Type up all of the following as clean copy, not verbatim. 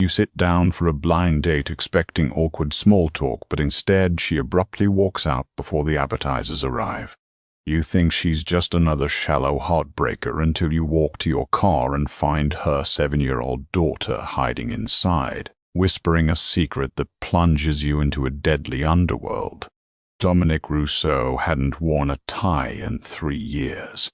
sit down for a blind date expecting awkward small talk, but instead she abruptly walks out before the appetizers arrive. You think she's just another shallow heartbreaker until you walk to your car and find her 7-year-old daughter hiding inside, whispering a secret that plunges you into a deadly underworld. Dominic Rousseau hadn't worn a tie in 3 years.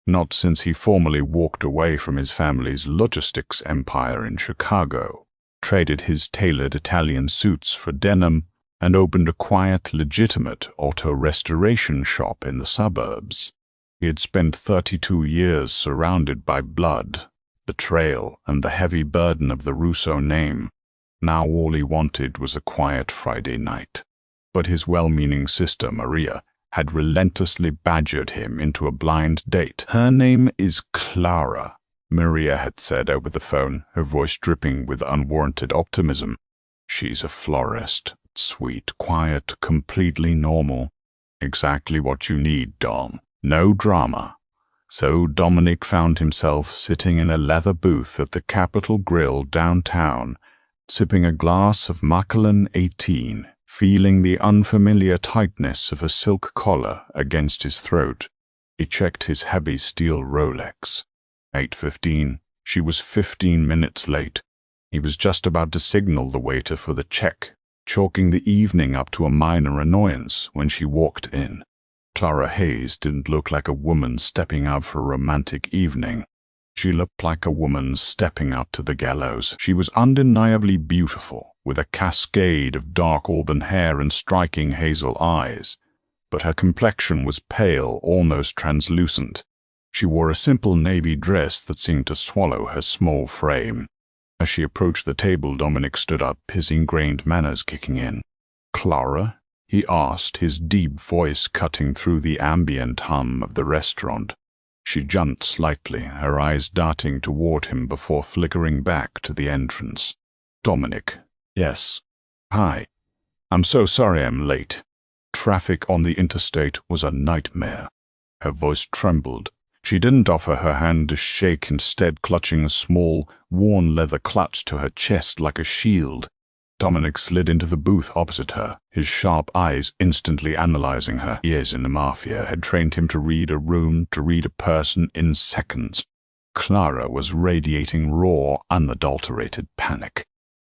Not since he formally walked away from his family's logistics empire in Chicago, traded his tailored Italian suits for denim, and opened a quiet, legitimate auto restoration shop in the suburbs. He had spent 32 years surrounded by blood, betrayal, and the heavy burden of the Rousseau name. Now all he wanted was a quiet Friday night. But his well-meaning sister, Maria, had relentlessly badgered him into a blind date. "Her name is Clara," Maria had said over the phone, her voice dripping with unwarranted optimism. "She's a florist. Sweet, quiet, completely normal. Exactly what you need, Dom. No drama." So Dominic found himself sitting in a leather booth at the Capitol Grill downtown, sipping a glass of Macallan 18, feeling the unfamiliar tightness of a silk collar against his throat. He checked his heavy steel Rolex. 8:15. She was 15 minutes late. He was just about to signal the waiter for the check, chalking the evening up to a minor annoyance when she walked in. Clara Hayes didn't look like a woman stepping out for a romantic evening. She looked like a woman stepping out to the gallows. She was undeniably beautiful, with a cascade of dark auburn hair and striking hazel eyes, but her complexion was pale, almost translucent. She wore a simple navy dress that seemed to swallow her small frame. As she approached the table, Dominic stood up, his ingrained manners kicking in. "Clara?" he asked, his deep voice cutting through the ambient hum of the restaurant. She jumped slightly, her eyes darting toward him before flickering back to the entrance. "Dominic." "Yes." "Hi. I'm so sorry I'm late. Traffic on the interstate was a nightmare." Her voice trembled. She didn't offer her hand to shake, instead clutching a small, worn leather clutch to her chest like a shield. Dominic slid into the booth opposite her, his sharp eyes instantly analyzing her. Years in the mafia had trained him to read a room, to read a person in seconds. Clara was radiating raw, unadulterated panic.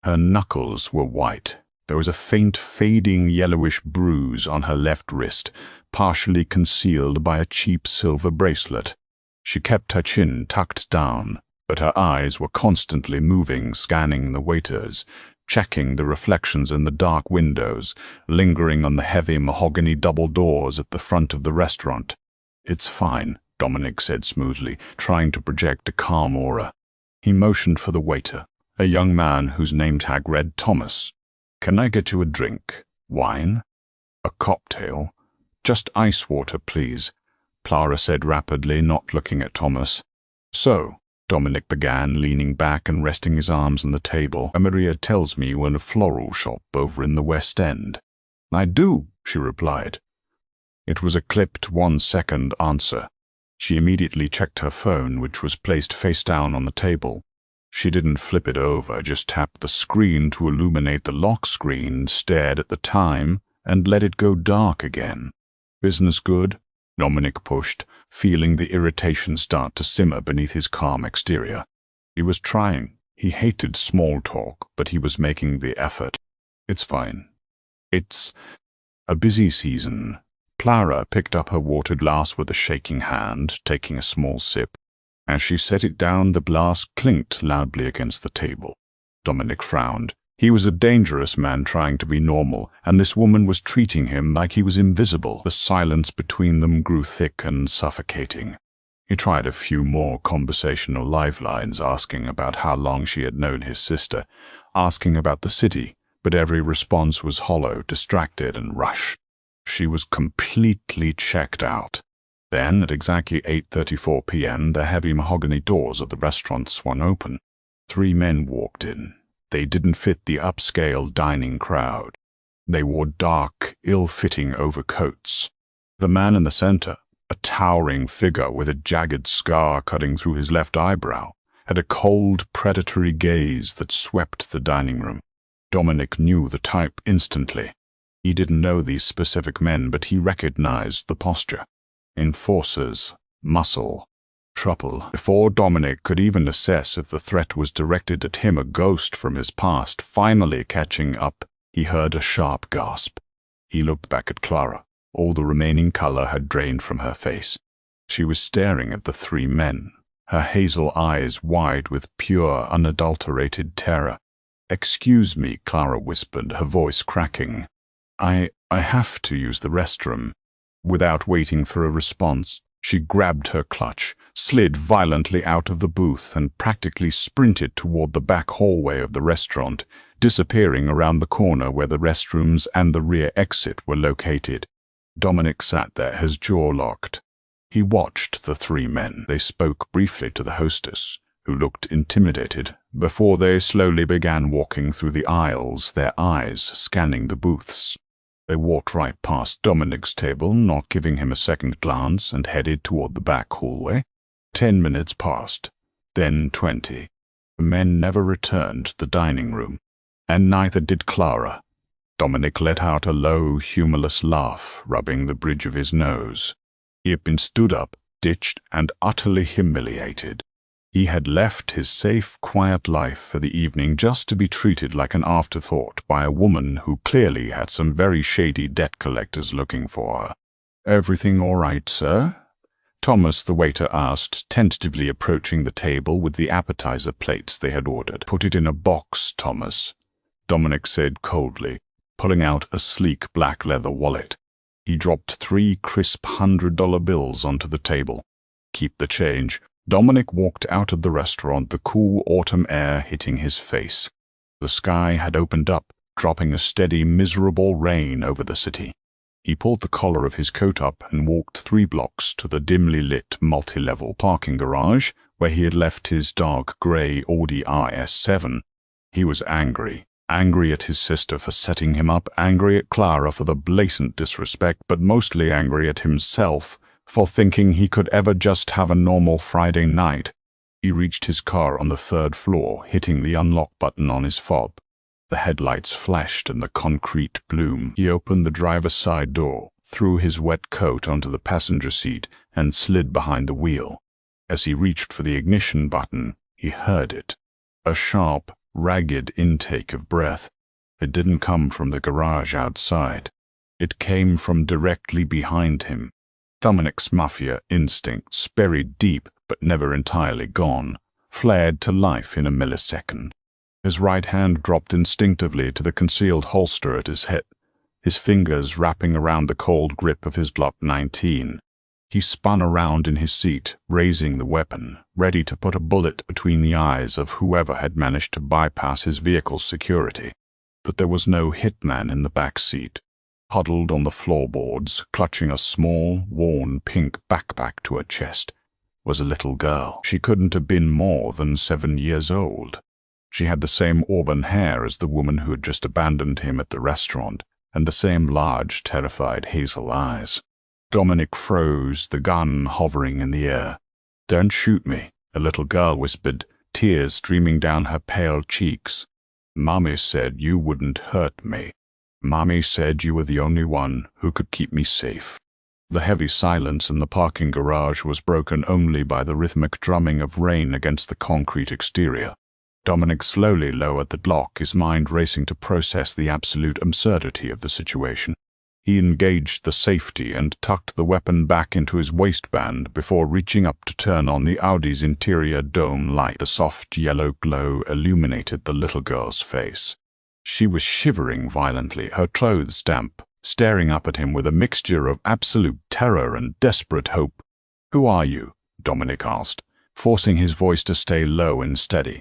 Her knuckles were white. There was a faint, fading yellowish bruise on her left wrist, partially concealed by a cheap silver bracelet. She kept her chin tucked down, but her eyes were constantly moving, scanning the waiters, checking the reflections in the dark windows, lingering on the heavy mahogany double doors at the front of the restaurant. "It's fine," Dominic said smoothly, trying to project a calm aura. He motioned for the waiter, a young man whose name tag read Thomas. "Can I get you a drink? Wine? A cocktail? Just ice water, please," Clara said rapidly, not looking at Thomas. "So," Dominic began, leaning back and resting his arms on the table, "Maria tells me you own a floral shop over in the West End." "I do," she replied. It was a clipped 1-second answer. She immediately checked her phone, which was placed face down on the table. She didn't flip it over, just tapped the screen to illuminate the lock screen, stared at the time, and let it go dark again. "Business good?" Dominic pushed, feeling the irritation start to simmer beneath his calm exterior. He was trying. He hated small talk, but he was making the effort. "It's fine. It's a busy season." Clara picked up her water glass with a shaking hand, taking a small sip. As she set it down, the glass clinked loudly against the table. Dominic frowned. He was a dangerous man trying to be normal, and this woman was treating him like he was invisible. The silence between them grew thick and suffocating. He tried a few more conversational lifelines, asking about how long she had known his sister, asking about the city, but every response was hollow, distracted, and rushed. She was completely checked out. Then, at exactly 8:34 p.m., the heavy mahogany doors of the restaurant swung open. 3 men walked in. They didn't fit the upscale dining crowd. They wore dark, ill-fitting overcoats. The man in the center, a towering figure with a jagged scar cutting through his left eyebrow, had a cold, predatory gaze that swept the dining room. Dominic knew the type instantly. He didn't know these specific men, but he recognized the posture. Enforcers, muscle, trouble. Before Dominic could even assess if the threat was directed at him, a ghost from his past finally catching up, he heard a sharp gasp. He looked back at Clara. All the remaining color had drained from her face. She was staring at the three men, her hazel eyes wide with pure, unadulterated terror. "Excuse me," Clara whispered, her voice cracking. I have to use the restroom." Without waiting for a response, she grabbed her clutch, slid violently out of the booth, and practically sprinted toward the back hallway of the restaurant, disappearing around the corner where the restrooms and the rear exit were located. Dominic sat there, his jaw locked. He watched the three men. They spoke briefly to the hostess, who looked intimidated, before they slowly began walking through the aisles, their eyes scanning the booths. They walked right past Dominic's table, not giving him a second glance, and headed toward the back hallway. 10 minutes passed, then 20. The men never returned to the dining room, and neither did Clara. Dominic let out a low, humorless laugh, rubbing the bridge of his nose. He had been stood up, ditched, and utterly humiliated. He had left his safe, quiet life for the evening just to be treated like an afterthought by a woman who clearly had some very shady debt collectors looking for her. "Everything all right, sir?" Thomas, the waiter, asked, tentatively approaching the table with the appetizer plates they had ordered. "Put it in a box, Thomas," Dominic said coldly, pulling out a sleek black leather wallet. He dropped 3 crisp $100 bills onto the table. "Keep the change." Dominic walked out of the restaurant, the cool autumn air hitting his face. The sky had opened up, dropping a steady, miserable rain over the city. He pulled the collar of his coat up and walked 3 blocks to the dimly lit, multi-level parking garage where he had left his dark gray Audi RS7. He was angry. Angry at his sister for setting him up, angry at Clara for the blatant disrespect, but mostly angry at himself for thinking he could ever just have a normal Friday night. He reached his car on the 3rd floor, hitting the unlock button on his fob. The headlights flashed in the concrete bloom. He opened the driver's side door, threw his wet coat onto the passenger seat, and slid behind the wheel. As he reached for the ignition button, he heard it. A sharp, ragged intake of breath. It didn't come from the garage outside. It came from directly behind him. Dominic's mafia instincts, buried deep but never entirely gone, flared to life in a millisecond. His right hand dropped instinctively to the concealed holster at his hip, his fingers wrapping around the cold grip of his Glock 19. He spun around in his seat, raising the weapon, ready to put a bullet between the eyes of whoever had managed to bypass his vehicle's security. But there was no hitman in the back seat. Huddled on the floorboards, clutching a small, worn pink backpack to her chest, was a little girl. She couldn't have been more than 7 years old. She had the same auburn hair as the woman who had just abandoned him at the restaurant, and the same large, terrified hazel eyes. Dominic froze, the gun hovering in the air. "Don't shoot me," a little girl whispered, tears streaming down her pale cheeks. "Mommy said you wouldn't hurt me. Mommy said you were the only one who could keep me safe." The heavy silence in the parking garage was broken only by the rhythmic drumming of rain against the concrete exterior. Dominic slowly lowered the block, his mind racing to process the absolute absurdity of the situation. He engaged the safety and tucked the weapon back into his waistband before reaching up to turn on the Audi's interior dome light. The soft yellow glow illuminated the little girl's face. She was shivering violently, her clothes damp, staring up at him with a mixture of absolute terror and desperate hope. "Who are you?" Dominic asked, forcing his voice to stay low and steady.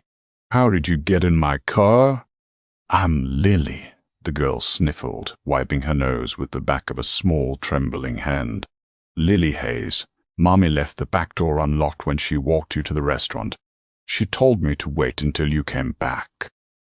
"How did you get in my car?" "I'm Lily," the girl sniffled, wiping her nose with the back of a small, trembling hand. "Lily Hayes. Mommy left the back door unlocked when she walked you to the restaurant. She told me to wait until you came back."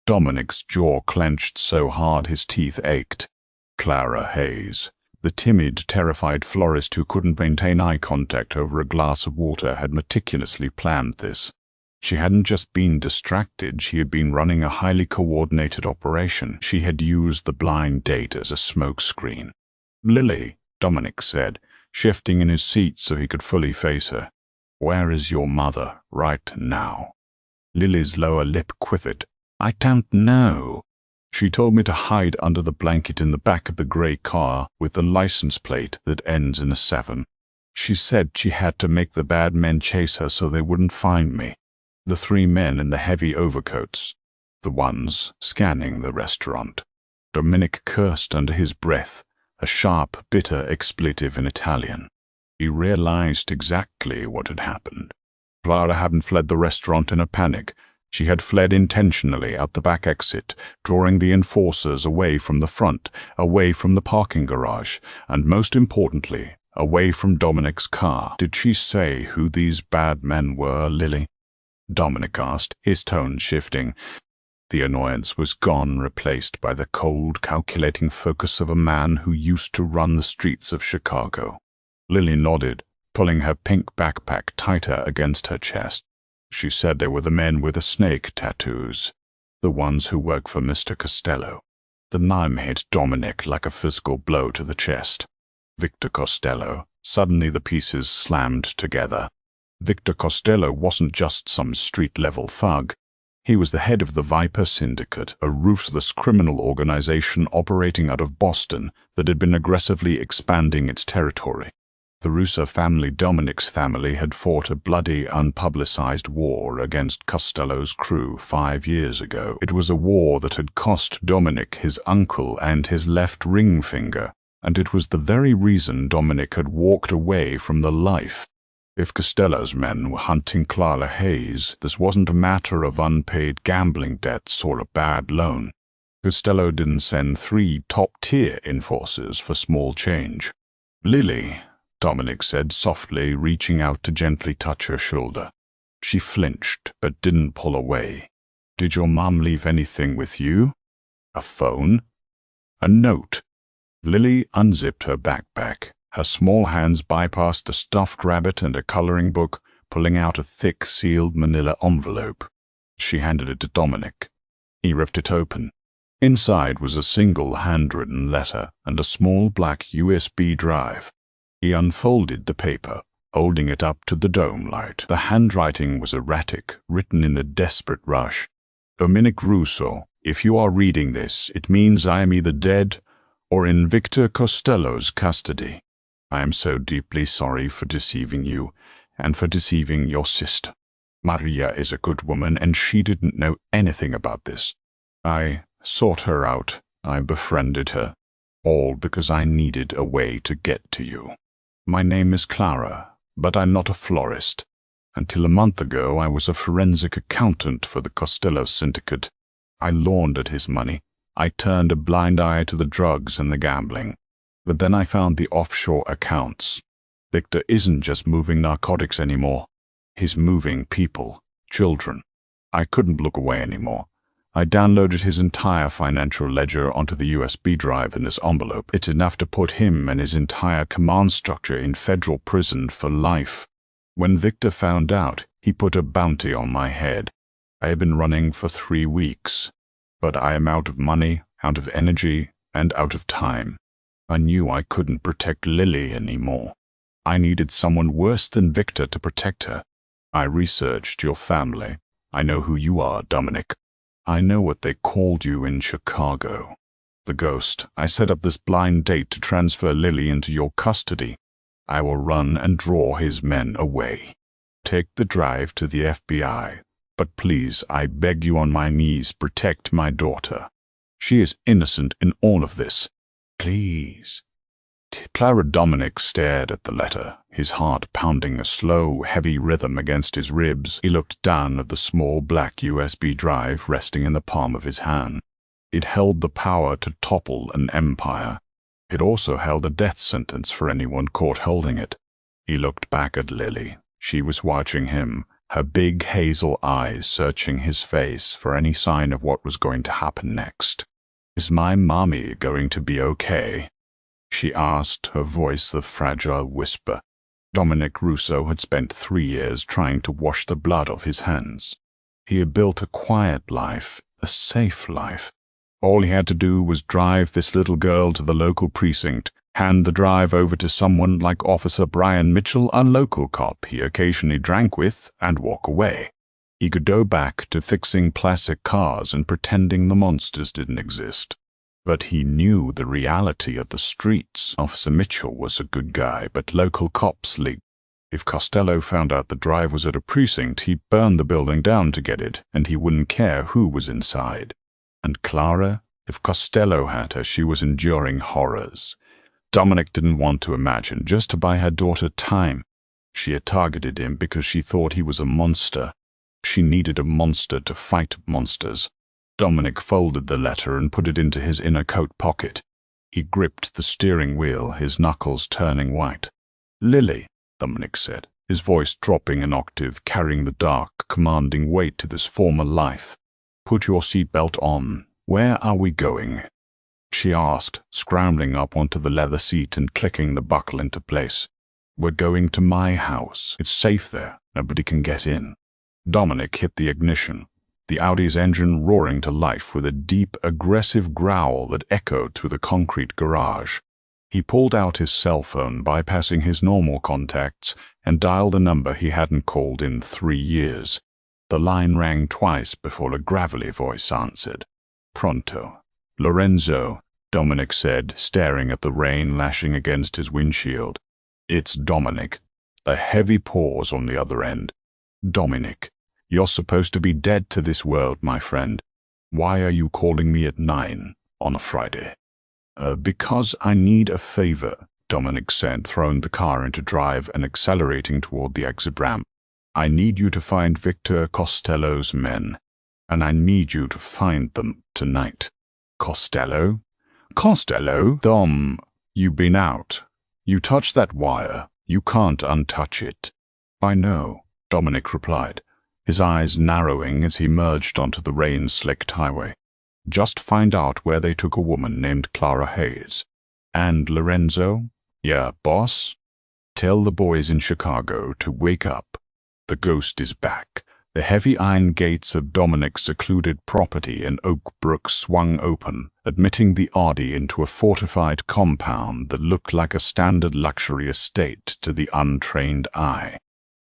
Dominic's jaw clenched so hard his teeth ached. Clara Hayes, the timid, terrified florist who couldn't maintain eye contact over a glass of water, had meticulously planned this. She hadn't just been distracted, she had been running a highly coordinated operation. She had used the blind date as a smokescreen. "Lily," Dominic said, shifting in his seat so he could fully face her. "Where is your mother right now?" Lily's lower lip quivered. "I don't know. She told me to hide under the blanket in the back of the grey car with the license plate that ends in a 7. She said she had to make the bad men chase her so they wouldn't find me. The 3 men in the heavy overcoats. The ones scanning the restaurant." Dominic cursed under his breath, a sharp, bitter expletive in Italian. He realized exactly what had happened. Clara hadn't fled the restaurant in a panic. She had fled intentionally out the back exit, drawing the enforcers away from the front, away from the parking garage, and most importantly, away from Dominic's car. "Did she say who these bad men were, Lily?" Dominic asked, his tone shifting. The annoyance was gone, replaced by the cold, calculating focus of a man who used to run the streets of Chicago. Lily nodded, pulling her pink backpack tighter against her chest. She said they were the men with the snake tattoos, the ones who work for Mr. Costello. The name hit Dominic like a physical blow to the chest. Victor Costello. Suddenly the pieces slammed together. Victor Costello wasn't just some street-level thug. He was the head of the Viper Syndicate, a ruthless criminal organization operating out of Boston that had been aggressively expanding its territory. The Russo family, Dominic's family, had fought a bloody, unpublicized war against Costello's crew 5 years ago. It was a war that had cost Dominic his uncle and his left ring finger, and it was the very reason Dominic had walked away from the life. If Costello's men were hunting Clara Hayes, this wasn't a matter of unpaid gambling debts or a bad loan. Costello didn't send 3 top-tier enforcers for small change. "Lily," Dominic said softly, reaching out to gently touch her shoulder. She flinched, but didn't pull away. "Did your mom leave anything with you? A phone? A note?" Lily unzipped her backpack. Her small hands bypassed a stuffed rabbit and a coloring book, pulling out a thick, sealed manila envelope. She handed it to Dominic. He ripped it open. Inside was a single handwritten letter and a small black USB drive. He unfolded the paper, holding it up to the dome light. The handwriting was erratic, written in a desperate rush. "Dominic Russo, if you are reading this, it means I am either dead or in Victor Costello's custody. I am so deeply sorry for deceiving you, and for deceiving your sister. Maria is a good woman, and she didn't know anything about this. I sought her out, I befriended her, all because I needed a way to get to you. My name is Clara, but I'm not a florist. Until a month ago, I was a forensic accountant for the Costello Syndicate. I laundered his money. I turned a blind eye to the drugs and the gambling. But then I found the offshore accounts. Victor isn't just moving narcotics anymore. He's moving people, children. I couldn't look away anymore. I downloaded his entire financial ledger onto the USB drive in this envelope. It's enough to put him and his entire command structure in federal prison for life. When Victor found out, he put a bounty on my head. I have been running for 3 weeks. But I am out of money, out of energy, and out of time. I knew I couldn't protect Lily anymore. I needed someone worse than Victor to protect her. I researched your family. I know who you are, Dominic. I know what they called you in Chicago. The Ghost. I set up this blind date to transfer Lily into your custody. I will run and draw his men away. Take the drive to the FBI. But please, I beg you on my knees, protect my daughter. She is innocent in all of this. Please." Clara Dominic stared at the letter, his heart pounding a slow, heavy rhythm against his ribs. He looked down at the small black USB drive resting in the palm of his hand. It held the power to topple an empire. It also held a death sentence for anyone caught holding it. He looked back at Lily. She was watching him, her big hazel eyes searching his face for any sign of what was going to happen next. "Is my mommy going to be okay?" she asked, her voice a fragile whisper. Dominic Russo had spent 3 years trying to wash the blood off his hands. He had built a quiet life, a safe life. All he had to do was drive this little girl to the local precinct, hand the drive over to someone like Officer Brian Mitchell, a local cop he occasionally drank with, and walk away. He could go back to fixing plastic cars and pretending the monsters didn't exist. But he knew the reality of the streets. Officer Mitchell was a good guy, but local cops leaked. If Costello found out the drive was at a precinct, he'd burn the building down to get it, and he wouldn't care who was inside. And Clara? If Costello had her, she was enduring horrors. Dominic didn't want to imagine, just to buy her daughter time. She had targeted him because she thought he was a monster. She needed a monster to fight monsters. Dominic folded the letter and put it into his inner coat pocket. He gripped the steering wheel, his knuckles turning white. "Lily," Dominic said, his voice dropping an octave, carrying the dark, commanding weight to this former life. "Put your seatbelt on. Where are we going?" She asked, scrambling up onto the leather seat and clicking the buckle into place. "We're going to my house. It's safe there. Nobody can get in." Dominic hit the ignition, the Audi's engine roaring to life with a deep, aggressive growl that echoed through the concrete garage. He pulled out his cell phone, bypassing his normal contacts, and dialed a number he hadn't called in 3 years. The line rang twice before a gravelly voice answered. "Pronto." "Lorenzo," Dominic said, staring at the rain lashing against his windshield. "It's Dominic." A heavy pause on the other end. "Dominic, you're supposed to be dead to this world, my friend. Why are you calling me at 9 on a Friday?" Because I need a favor," Dominic said, throwing the car into drive and accelerating toward the exit ramp. "I need you to find Victor Costello's men, and I need you to find them tonight." "Costello? Costello? Dom, you've been out. You touched that wire. You can't untouch it." "I know," Dominic replied, his eyes narrowing as he merged onto the rain-slicked highway. "Just find out where they took a woman named Clara Hayes. And Lorenzo? Yeah, boss? Tell the boys in Chicago to wake up. The ghost is back." The heavy iron gates of Dominic's secluded property in Oak Brook swung open, admitting the Audi into a fortified compound that looked like a standard luxury estate to the untrained eye.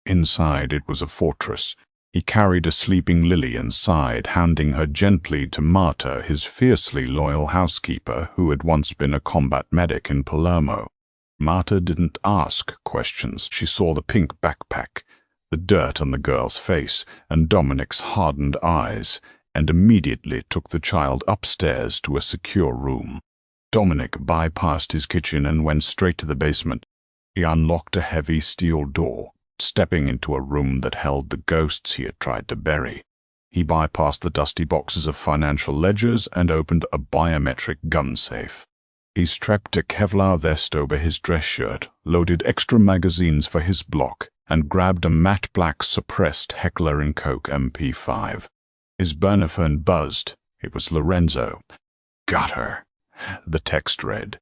Inside it was a fortress. He carried a sleeping Lily inside, handing her gently to Marta, his fiercely loyal housekeeper who had once been a combat medic in Palermo. Marta didn't ask questions. She saw the pink backpack, the dirt on the girl's face, and Dominic's hardened eyes, and immediately took the child upstairs to a secure room. Dominic bypassed his kitchen and went straight to the basement. He unlocked a heavy steel door, stepping into a room that held the ghosts he had tried to bury. He bypassed the dusty boxes of financial ledgers and opened a biometric gun safe. He strapped a Kevlar vest over his dress shirt, loaded extra magazines for his block, and grabbed a matte black suppressed Heckler & Koch MP5. His burner phone buzzed. It was Lorenzo. "Got her," the text read.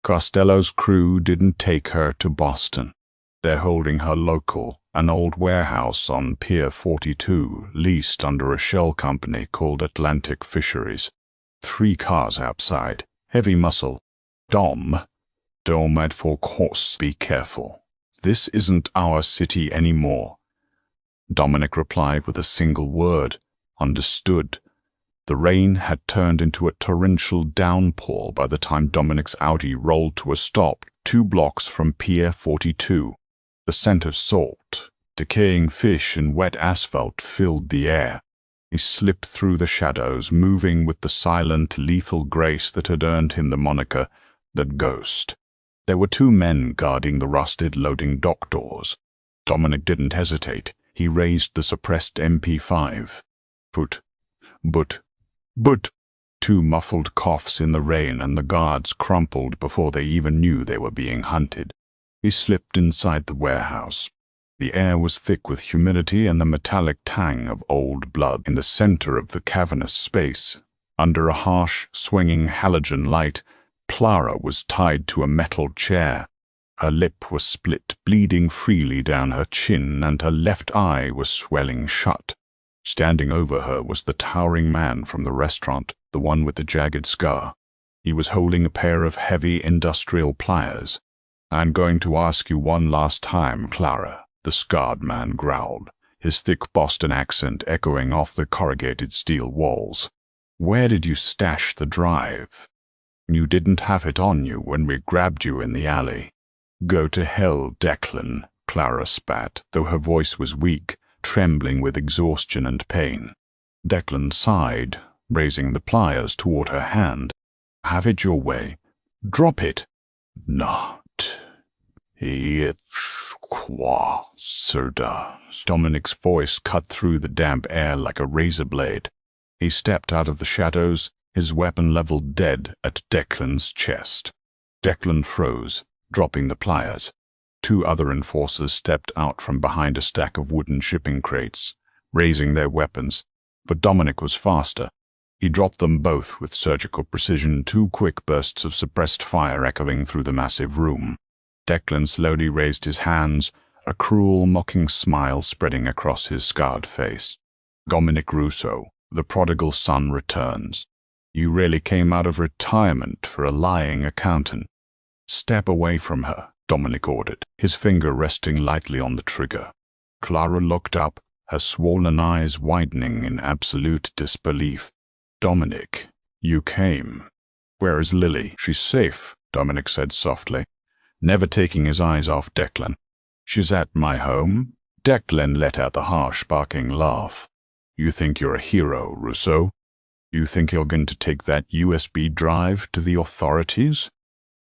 "Costello's crew didn't take her to Boston. They're holding her local, an old warehouse on Pier 42, leased under a shell company called Atlantic Fisheries. 3 cars outside. Heavy muscle. Dom at Fork Horse. Be careful. This isn't our city anymore." Dominic replied with a single word. Understood. The rain had turned into a torrential downpour by the time Dominic's Audi rolled to a stop 2 blocks from Pier 42. The scent of salt, decaying fish, and wet asphalt filled the air. He slipped through the shadows, moving with the silent, lethal grace that had earned him the moniker, the Ghost. There were 2 men guarding the rusted loading dock doors. Dominic didn't hesitate. He raised the suppressed MP5. But. 2 muffled coughs in the rain, and the guards crumpled before they even knew they were being hunted. He slipped inside the warehouse. The air was thick with humidity and the metallic tang of old blood. In the center of the cavernous space, under a harsh, swinging halogen light, Clara was tied to a metal chair. Her lip was split, bleeding freely down her chin, and her left eye was swelling shut. Standing over her was the towering man from the restaurant, the one with the jagged scar. He was holding a pair of heavy industrial pliers. "I'm going to ask you one last time, Clara," the scarred man growled, his thick Boston accent echoing off the corrugated steel walls. "Where did you stash the drive? You didn't have it on you when we grabbed you in the alley." "Go to hell, Declan," Clara spat, though her voice was weak, trembling with exhaustion and pain. Declan sighed, raising the pliers toward her hand. "Have it your way. Drop it." "Not it, Sirda." Dominic's voice cut through the damp air like a razor blade. He stepped out of the shadows, his weapon leveled dead at Declan's chest. Declan froze, dropping the pliers. Two other enforcers stepped out from behind a stack of wooden shipping crates, raising their weapons, but Dominic was faster. He dropped them both with surgical precision, two quick bursts of suppressed fire echoing through the massive room. Declan slowly raised his hands, a cruel, mocking smile spreading across his scarred face. "Dominic Russo, the prodigal son returns. You really came out of retirement for a lying accountant." "Step away from her," Dominic ordered, his finger resting lightly on the trigger. Clara looked up, her swollen eyes widening in absolute disbelief. "Dominic, you came." "Where is Lily?" "She's safe," Dominic said softly, never taking his eyes off Declan. "She's at my home?" Declan let out the harsh, barking laugh. "You think you're a hero, Rousseau? You think you're going to take that USB drive to the authorities?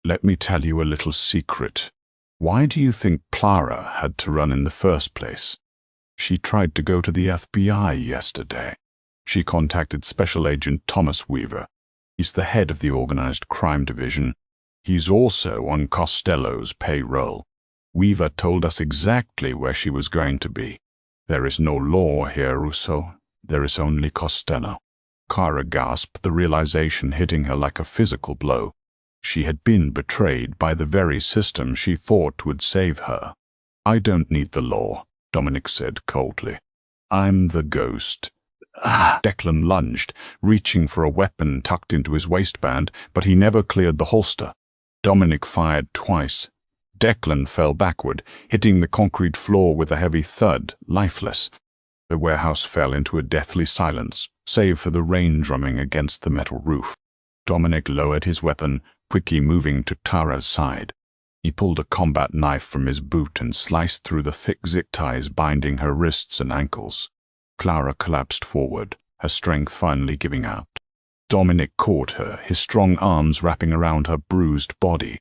Let me tell you a little secret. Why do you think Clara had to run in the first place? She tried to go to the FBI yesterday. She contacted Special Agent Thomas Weaver. He's the head of the Organized Crime Division. He's also on Costello's payroll. Weaver told us exactly where she was going to be. There is no law here, Rousseau. There is only Costello." Clara gasped, the realization hitting her like a physical blow. She had been betrayed by the very system she thought would save her. "I don't need the law," Dominic said coldly. "I'm the ghost." Declan lunged, reaching for a weapon tucked into his waistband, but he never cleared the holster. Dominic fired twice. Declan fell backward, hitting the concrete floor with a heavy thud, lifeless. The warehouse fell into a deathly silence, save for the rain drumming against the metal roof. Dominic lowered his weapon, quickly moving to Clara's side. He pulled a combat knife from his boot and sliced through the thick zip ties binding her wrists and ankles. Clara collapsed forward, her strength finally giving out. Dominic caught her, his strong arms wrapping around her bruised body.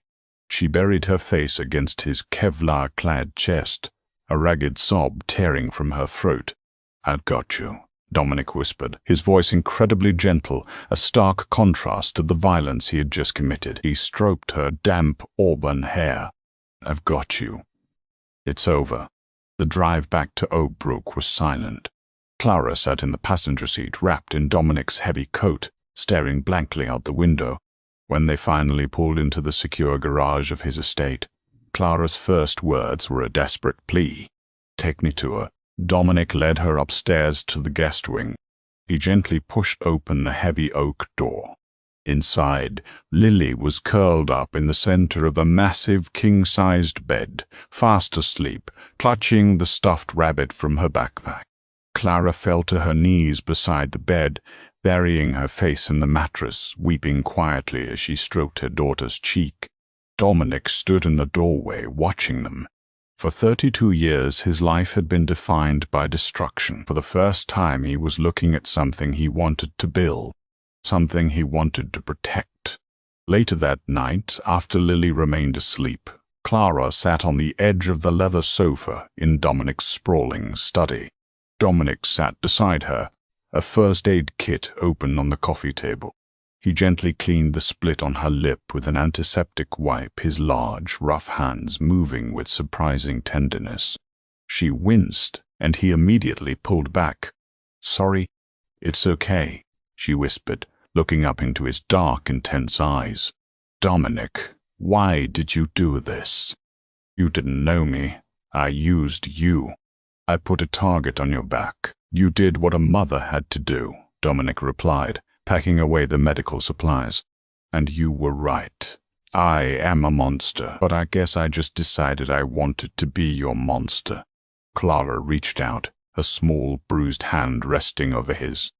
She buried her face against his Kevlar-clad chest, a ragged sob tearing from her throat. "I've got you," Dominic whispered, his voice incredibly gentle, a stark contrast to the violence he had just committed. He stroked her damp auburn hair. "I've got you. It's over." The drive back to Oak Brook was silent. Clara sat in the passenger seat, wrapped in Dominic's heavy coat, staring blankly out the window. When they finally pulled into the secure garage of his estate, Clara's first words were a desperate plea. "Take me to her." Dominic led her upstairs to the guest wing. He gently pushed open the heavy oak door. Inside, Lily was curled up in the center of a massive king-sized bed, fast asleep, clutching the stuffed rabbit from her backpack. Clara fell to her knees beside the bed, burying her face in the mattress, weeping quietly as she stroked her daughter's cheek. Dominic stood in the doorway, watching them. For 32 years, his life had been defined by destruction. For the first time, he was looking at something he wanted to build, something he wanted to protect. Later that night, after Lily remained asleep, Clara sat on the edge of the leather sofa in Dominic's sprawling study. Dominic sat beside her, a first aid kit open on the coffee table. He gently cleaned the split on her lip with an antiseptic wipe, his large, rough hands moving with surprising tenderness. She winced, and he immediately pulled back. "Sorry." "It's okay," she whispered, looking up into his dark, intense eyes. "Dominic, why did you do this?" You didn't know me. I used you. I put a target on your back. You did what a mother had to do, Dominic replied, packing away the medical supplies. And you were right. I am a monster, but I guess I just decided I wanted to be your monster. Clara reached out, a small, bruised hand resting over his.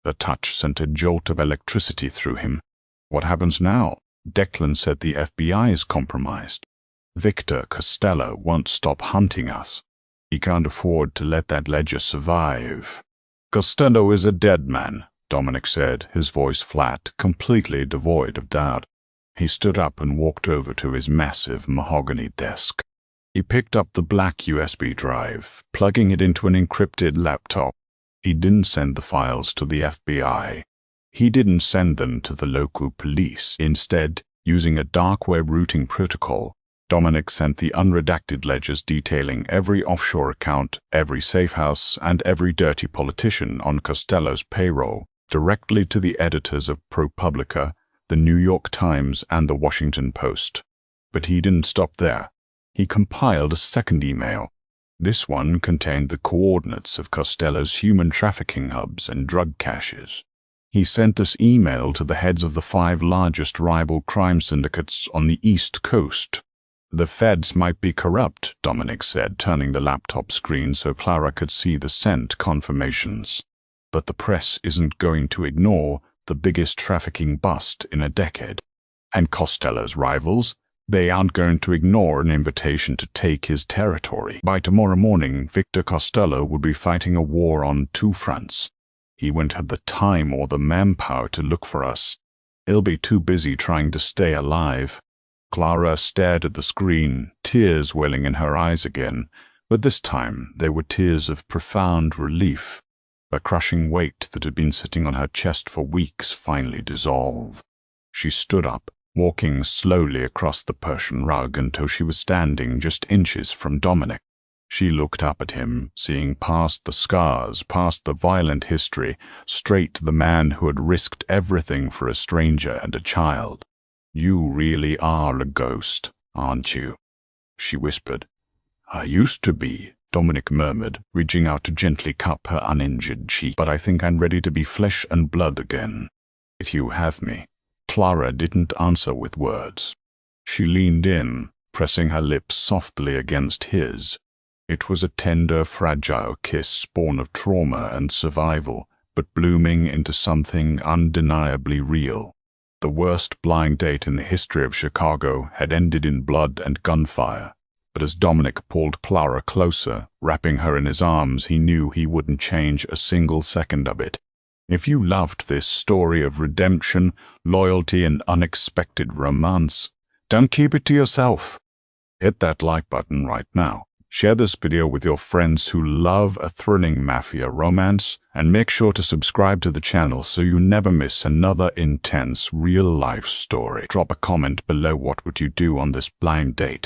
The touch sent a jolt of electricity through him. What happens now? Declan said the FBI is compromised. Victor Costello won't stop hunting us. He can't afford to let that ledger survive. Costello is a dead man, Dominic said, his voice flat, completely devoid of doubt. He stood up and walked over to his massive mahogany desk. He picked up the black USB drive, plugging it into an encrypted laptop. He didn't send the files to the FBI. He didn't send them to the local police. Instead, using a dark web routing protocol, Dominic sent the unredacted ledgers detailing every offshore account, every safe house, and every dirty politician on Costello's payroll directly to the editors of ProPublica, the New York Times, and the Washington Post. But he didn't stop there. He compiled a second email. This one contained the coordinates of Costello's human trafficking hubs and drug caches. He sent this email to the heads of the 5 largest rival crime syndicates on the East Coast. The feds might be corrupt, Dominic said, turning the laptop screen so Clara could see the sent confirmations. But the press isn't going to ignore the biggest trafficking bust in a decade. And Costello's rivals? They aren't going to ignore an invitation to take his territory. By tomorrow morning, Victor Costello would be fighting a war on 2 fronts. He won't have the time or the manpower to look for us. He'll be too busy trying to stay alive. Clara stared at the screen, tears welling in her eyes again, but this time they were tears of profound relief. The crushing weight that had been sitting on her chest for weeks finally dissolved. She stood up, walking slowly across the Persian rug until she was standing just inches from Dominic. She looked up at him, seeing past the scars, past the violent history, straight to the man who had risked everything for a stranger and a child. "You really are a ghost, aren't you?" she whispered. "I used to be," Dominic murmured, reaching out to gently cup her uninjured cheek. "But I think I'm ready to be flesh and blood again. If you have me." Clara didn't answer with words. She leaned in, pressing her lips softly against his. It was a tender, fragile kiss born of trauma and survival, but blooming into something undeniably real. The worst blind date in the history of Chicago had ended in blood and gunfire, but as Dominic pulled Clara closer, wrapping her in his arms, he knew he wouldn't change a single second of it. If you loved this story of redemption, loyalty, and unexpected romance, don't keep it to yourself. Hit that like button right now. Share this video with your friends who love a thrilling mafia romance, and make sure to subscribe to the channel so you never miss another intense real-life story. Drop a comment below what would you do on this blind date.